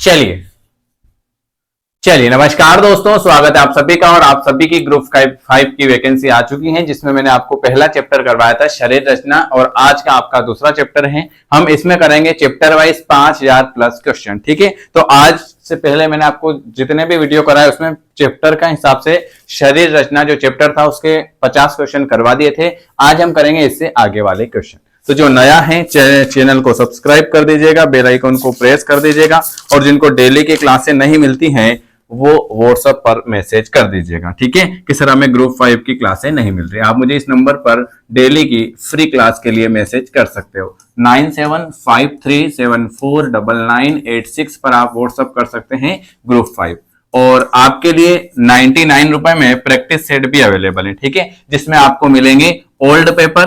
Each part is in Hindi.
चलिए नमस्कार दोस्तों, स्वागत है आप सभी का। और आप सभी की ग्रुप 5 की वैकेंसी आ चुकी है, जिसमें मैंने आपको पहला चैप्टर करवाया था शरीर रचना, और आज का आपका दूसरा चैप्टर है। हम इसमें करेंगे चैप्टर वाइज 5000 प्लस क्वेश्चन। ठीक है, तो आज से पहले मैंने आपको जितने भी वीडियो कराए उसमें चैप्टर का हिसाब से शरीर रचना जो चैप्टर था उसके 50 क्वेश्चन करवा दिए थे। आज हम करेंगे इससे आगे वाले क्वेश्चन। तो जो नया है चैनल को सब्सक्राइब कर दीजिएगा, बेल आइकन को प्रेस कर दीजिएगा, और जिनको डेली की क्लासें नहीं मिलती हैं वो व्हाट्सएप पर मैसेज कर दीजिएगा। ठीक है, कि सर हमें ग्रुप 5 की क्लासें नहीं मिल रही, आप मुझे इस नंबर पर डेली की फ्री क्लास के लिए मैसेज कर सकते हो। 9753749986 पर आप व्हाट्सएप कर सकते हैं ग्रुप 5। और आपके लिए 99 रुपए में प्रैक्टिस सेट भी अवेलेबल है। ठीक है, जिसमें आपको मिलेंगे old paper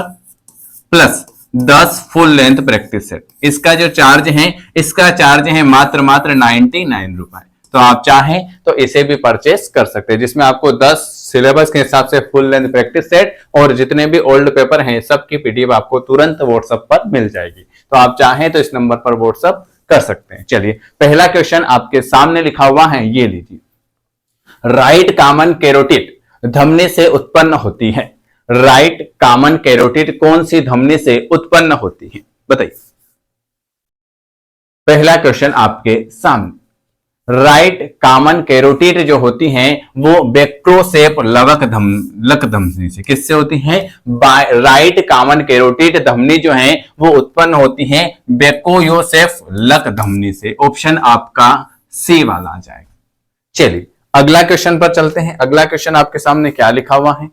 plus 10 full length practice set. इसका जो चार्ज है, इसका चार्ज है मात्र 99 रुपए। तो आप चाहें तो इसे भी परचेस कर सकते हैं, जिसमें आपको 10 सिलेबस के हिसाब से फुल लेंथ प्रैक्टिस सेट और जितने भी ओल्ड पेपर हैं सबकी पीडीएफ आपको तुरंत व्हाट्सएप पर मिल जाएगी। तो आप चाहें तो इस नंबर पर व्हाट्सएप कर सकते हैं। चलिए, पहला क्वेश्चन आपके सामने लिखा हुआ है, ये लीजिए। राइट कॉमन कैरोटिड धमनी से उत्पन्न होती है। राइट कॉमन कैरोटिड कौन सी धमनी से उत्पन्न होती है, बताइए। पहला क्वेश्चन आपके सामने। राइट कॉमन कैरोटिड जो होती हैं वो बेक्रोसेप लवक धमनी से किससे होती हैं? राइट कॉमन कैरोटिड धमनी जो है वो उत्पन्न होती है बेकोयोसेफ लक धमनी से। ऑप्शन आपका सी वाला आ जाएगा। चलिए अगला क्वेश्चन पर चलते हैं। अगला क्वेश्चन आपके सामने क्या लिखा हुआ है?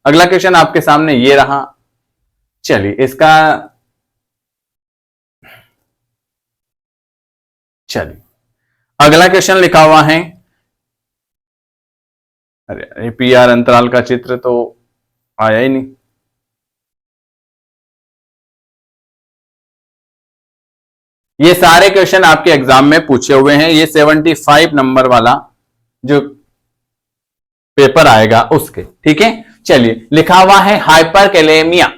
अगला क्वेश्चन आपके सामने ये रहा। चलिए अगला क्वेश्चन लिखा हुआ है, अरे पीआर अंतराल का चित्र तो आया ही नहीं। ये सारे क्वेश्चन आपके एग्जाम में पूछे हुए हैं। ये 75 नंबर वाला जो पेपर आएगा उसके। ठीक है, चलिए लिखा हुआ है हाइपरकैलेमिया।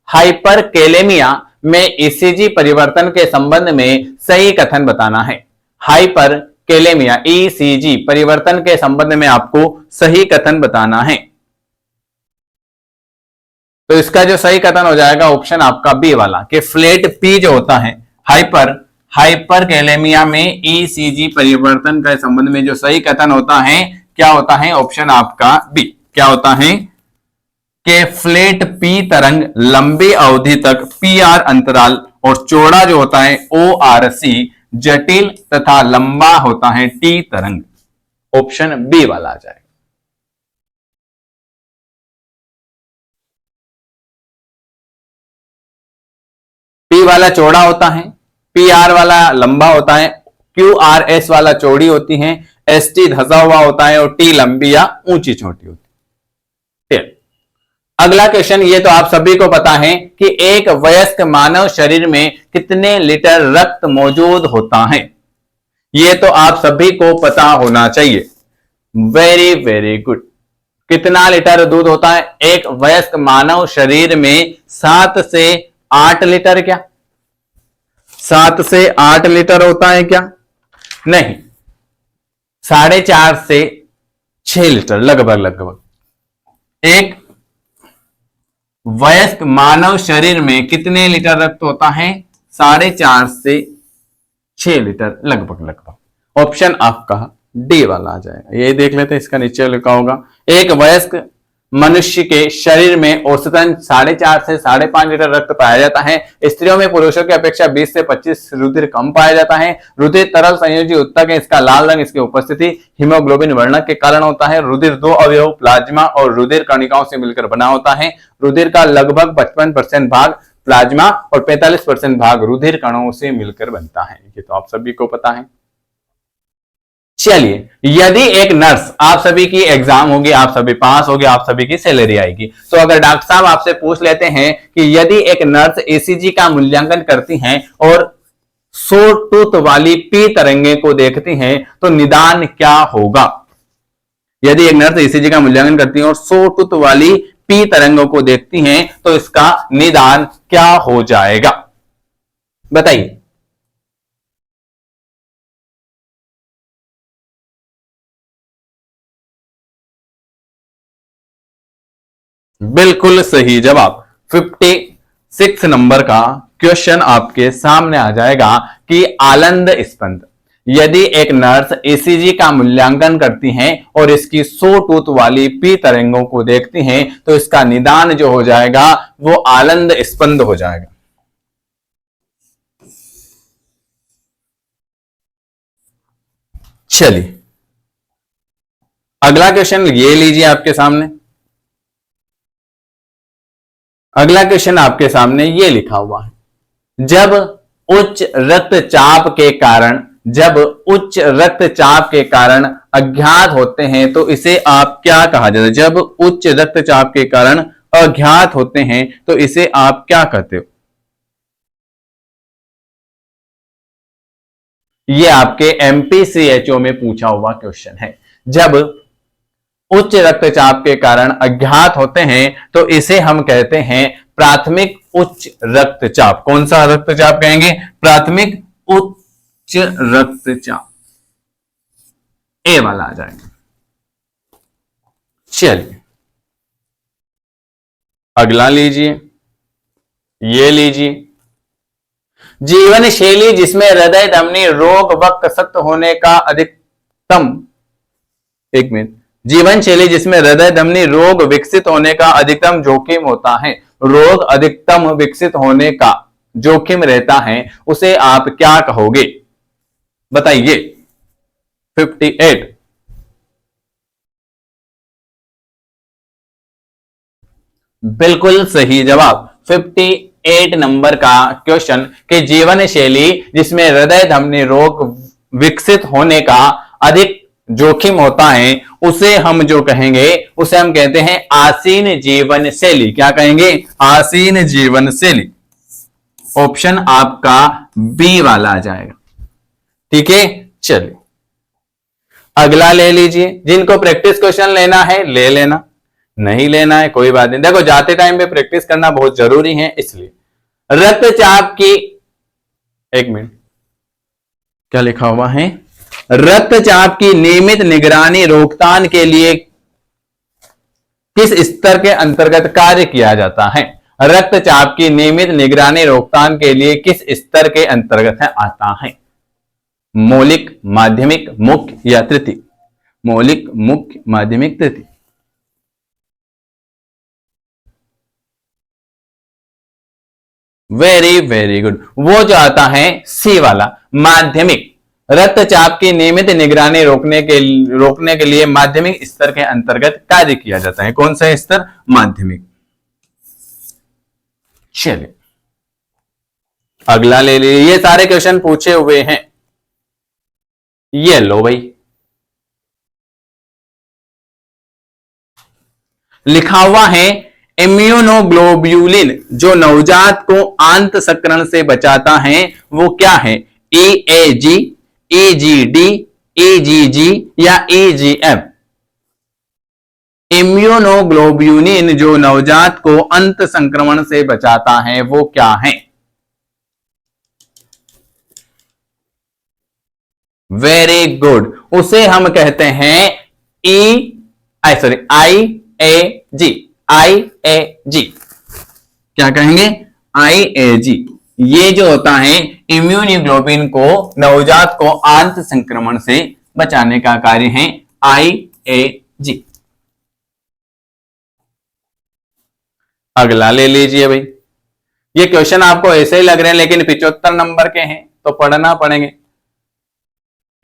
हाइपरकैलेमिया में ईसीजी परिवर्तन के संबंध में सही कथन बताना है। हाइपरकैलेमिया ईसीजी परिवर्तन के संबंध में आपको सही कथन बताना है। तो इसका जो सही कथन हो जाएगा ऑप्शन आपका बी वाला, कि फ्लैट पी जो होता है हाइपरकैलेमिया में ईसीजी परिवर्तन के संबंध में जो सही कथन होता है क्या होता है? ऑप्शन आपका बी। क्या होता है कि फ्लैट पी तरंग लंबी अवधि तक पीआर अंतराल और चौड़ा जो होता है ओआरसी जटिल तथा लंबा होता है टी तरंग। ऑप्शन बी वाला आ जाएगा। पी वाला चौड़ा होता है, पी आर वाला लंबा होता है, क्यू आर एस वाला चौड़ी होती है, एस टी धसा हुआ होता है, और टी लंबी या ऊंची छोटी होती है। अगला क्वेश्चन, ये तो आप सभी को पता है कि एक वयस्क मानव शरीर में कितने लीटर रक्त मौजूद होता है। ये तो आप सभी को पता होना चाहिए। Very very good. कितना लीटर दूध होता है एक वयस्क मानव शरीर में? 7 से 8 लीटर। क्या 7 से 8 लीटर होता है क्या? नहीं, 4.5 से 6 लीटर लगभग। एक वयस्क मानव शरीर में कितने लीटर रक्त होता है? 4.5 से 6 लीटर लगभग। ऑप्शन आपका डी वाला आ जाएगा। ये देख लेते हैं, इसका नीचे लिखा होगा एक वयस्क मनुष्य के शरीर में औसतन 4.5 से 5.5 लीटर रक्त पाया जाता है। स्त्रियों में पुरुषों की अपेक्षा 20 से 25 रुधिर कम पाया जाता है। रुधिर तरल संयोजी उत्तक है। इसका लाल रंग इसकी उपस्थिति हीमोग्लोबिन वर्णक के कारण होता है। रुधिर 2 अवयव प्लाज्मा और रुधिर कणिकाओं से मिलकर बना होता है। रुधिर का लगभग 55% भाग प्लाज्मा और 45% भाग रुधिर कणों से मिलकर बनता है। ये तो आप सभी को पता है। चलिए, यदि एक नर्स, आप सभी की एग्जाम होगी, आप सभी पास होगी, आप सभी की सैलरी आएगी, तो अगर डॉक्टर साहब आपसे पूछ लेते हैं कि यदि एक नर्स ईसीजी का मूल्यांकन करती हैं और 100 टूथ वाली पी तरंगे को देखती हैं तो निदान क्या होगा? यदि एक नर्स ईसीजी का मूल्यांकन करती है और 100 टूथ वाली पी तरंगों को देखती हैं तो इसका निदान क्या हो जाएगा, बताइए। बिल्कुल सही जवाब। 56 नंबर का क्वेश्चन आपके सामने आ जाएगा कि आनंद स्पंद, यदि एक नर्स ईसीजी का मूल्यांकन करती हैं और इसकी 100 टूथ वाली पी तरंगों को देखती हैं तो इसका निदान जो हो जाएगा वो आनंद स्पंद हो जाएगा। चलिए अगला क्वेश्चन ये लीजिए आपके सामने। अगला क्वेश्चन आपके सामने ये लिखा हुआ है, जब उच्च रक्तचाप के कारण अज्ञात होते हैं तो इसे आप क्या कहा जाता है? जब उच्च रक्तचाप के कारण अज्ञात होते हैं तो इसे आप क्या कहते हो? ये आपके एमपीसीएचओ में पूछा हुआ क्वेश्चन है। जब उच्च रक्तचाप के कारण अज्ञात होते हैं तो इसे हम कहते हैं प्राथमिक उच्च रक्तचाप। कौन सा रक्तचाप कहेंगे? प्राथमिक उच्च रक्तचाप, ए वाला आ जाएगा। चलिए अगला लीजिए, ये लीजिए, जीवन शैली जिसमें हृदय धमनी रोग व कसक्त होने का अधिकतम, एक मिनट, जीवन शैली जिसमें हृदय धमनी रोग विकसित होने का अधिकतम जोखिम होता है, रोग अधिकतम विकसित होने का जोखिम रहता है, उसे आप क्या कहोगे? बताइए। 58। बिल्कुल सही जवाब। 58 नंबर का क्वेश्चन कि जीवन शैली जिसमें हृदय धमनी रोग विकसित होने का अधिक जोखिम होता है उसे हम जो कहेंगे उसे हम कहते हैं आसीन जीवन शैली। क्या कहेंगे? आसीन जीवन शैली। ऑप्शन आपका बी वाला आ जाएगा। ठीक है, चलिए अगला ले लीजिए। जिनको प्रैक्टिस क्वेश्चन लेना है ले लेना, नहीं लेना है कोई बात नहीं। देखो जाते टाइम पे प्रैक्टिस करना बहुत जरूरी है, इसलिए रक्तचाप की, एक मिनट, क्या लिखा हुआ है? रक्तचाप की नियमित निगरानी रोकथाम के लिए किस स्तर के अंतर्गत कार्य किया जाता है? रक्तचाप की नियमित निगरानी रोकथाम के लिए किस स्तर के अंतर्गत आता है? मौलिक, माध्यमिक, मुख्य या तृतीय? मौलिक, मुख्य, माध्यमिक, तृतीय? Very very good. वो जो आता है सी वाला, माध्यमिक। रक्तचाप की नियमित निगरानी रोकने के लिए माध्यमिक स्तर के अंतर्गत कार्य किया जाता है। कौन सा स्तर? माध्यमिक। चलिए अगला ले लीजिए। ये सारे क्वेश्चन पूछे हुए हैं, ये लो भाई, लिखा हुआ है इम्यूनोग्लोब्यूलिन जो नवजात को आंत संक्रमण से बचाता है वो क्या है? EAG, EGD, EGG या EGF? इम्यूनोग्लोब्यूलिन जो नवजात को अंत संक्रमण से बचाता है वो क्या है? वेरी गुड, उसे हम कहते हैं IAG। IAG क्या कहेंगे? IAG। ये जो होता है इम्यूनोग्लोबिन को नवजात को आंत संक्रमण से बचाने का कार्य है IAG। अगला ले लीजिए भाई। ये क्वेश्चन आपको ऐसे ही लग रहे हैं लेकिन 75 नंबर के हैं तो पढ़ना पड़ेंगे।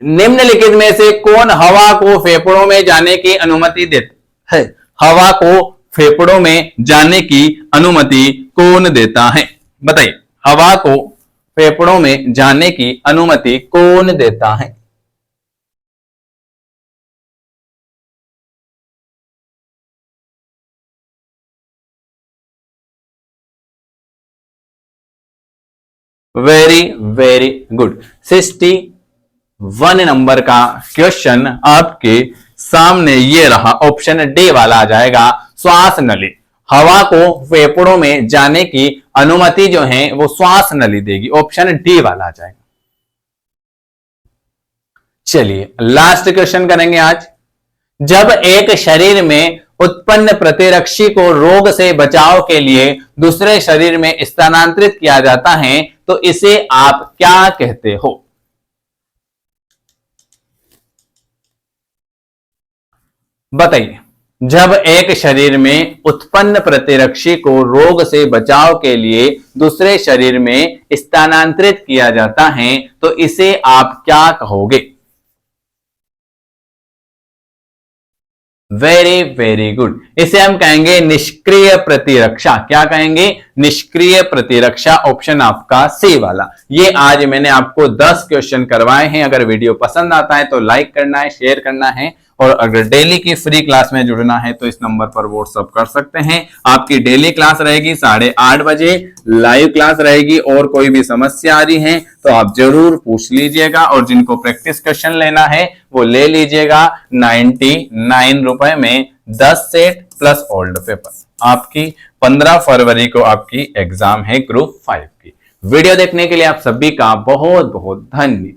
निम्नलिखित में से कौन हवा को फेफड़ों में जाने की अनुमति देता है? हवा को फेफड़ों में जाने की अनुमति कौन देता है? बताइए, हवा को फेफड़ों में जाने की अनुमति कौन देता है? Very very good. 61 नंबर का क्वेश्चन आपके सामने ये रहा, ऑप्शन डी वाला आ जाएगा, श्वास नली। हवा को फेफड़ों में जाने की अनुमति जो है वो श्वास नली देगी, ऑप्शन डी वाला आ जाएगा। चलिए लास्ट क्वेश्चन करेंगे आज। जब एक शरीर में उत्पन्न प्रतिरक्षी को रोग से बचाव के लिए दूसरे शरीर में स्थानांतरित किया जाता है तो इसे आप क्या कहते हो? बताइए। जब एक शरीर में उत्पन्न प्रतिरक्षी को रोग से बचाव के लिए दूसरे शरीर में स्थानांतरित किया जाता है तो इसे आप क्या कहोगे? Very very good. इसे हम कहेंगे निष्क्रिय प्रतिरक्षा। क्या कहेंगे? निष्क्रिय प्रतिरक्षा। ऑप्शन आपका सी वाला। ये आज मैंने आपको 10 क्वेश्चन करवाए हैं। अगर वीडियो पसंद आता है तो लाइक करना है, शेयर करना है, और अगर डेली की फ्री क्लास में जुड़ना है तो इस नंबर पर व्हाट्सअप कर सकते हैं। आपकी डेली क्लास रहेगी 8:30 बजे, लाइव क्लास रहेगी। और कोई भी समस्या आ रही है तो आप जरूर पूछ लीजिएगा, और जिनको प्रैक्टिस क्वेश्चन लेना है वो ले लीजिएगा। 99 रुपए में 10 सेट प्लस ओल्ड पेपर। आपकी 15 फरवरी को आपकी एग्जाम है ग्रुप 5 की। वीडियो देखने के लिए आप सभी का बहुत बहुत धन्यवाद।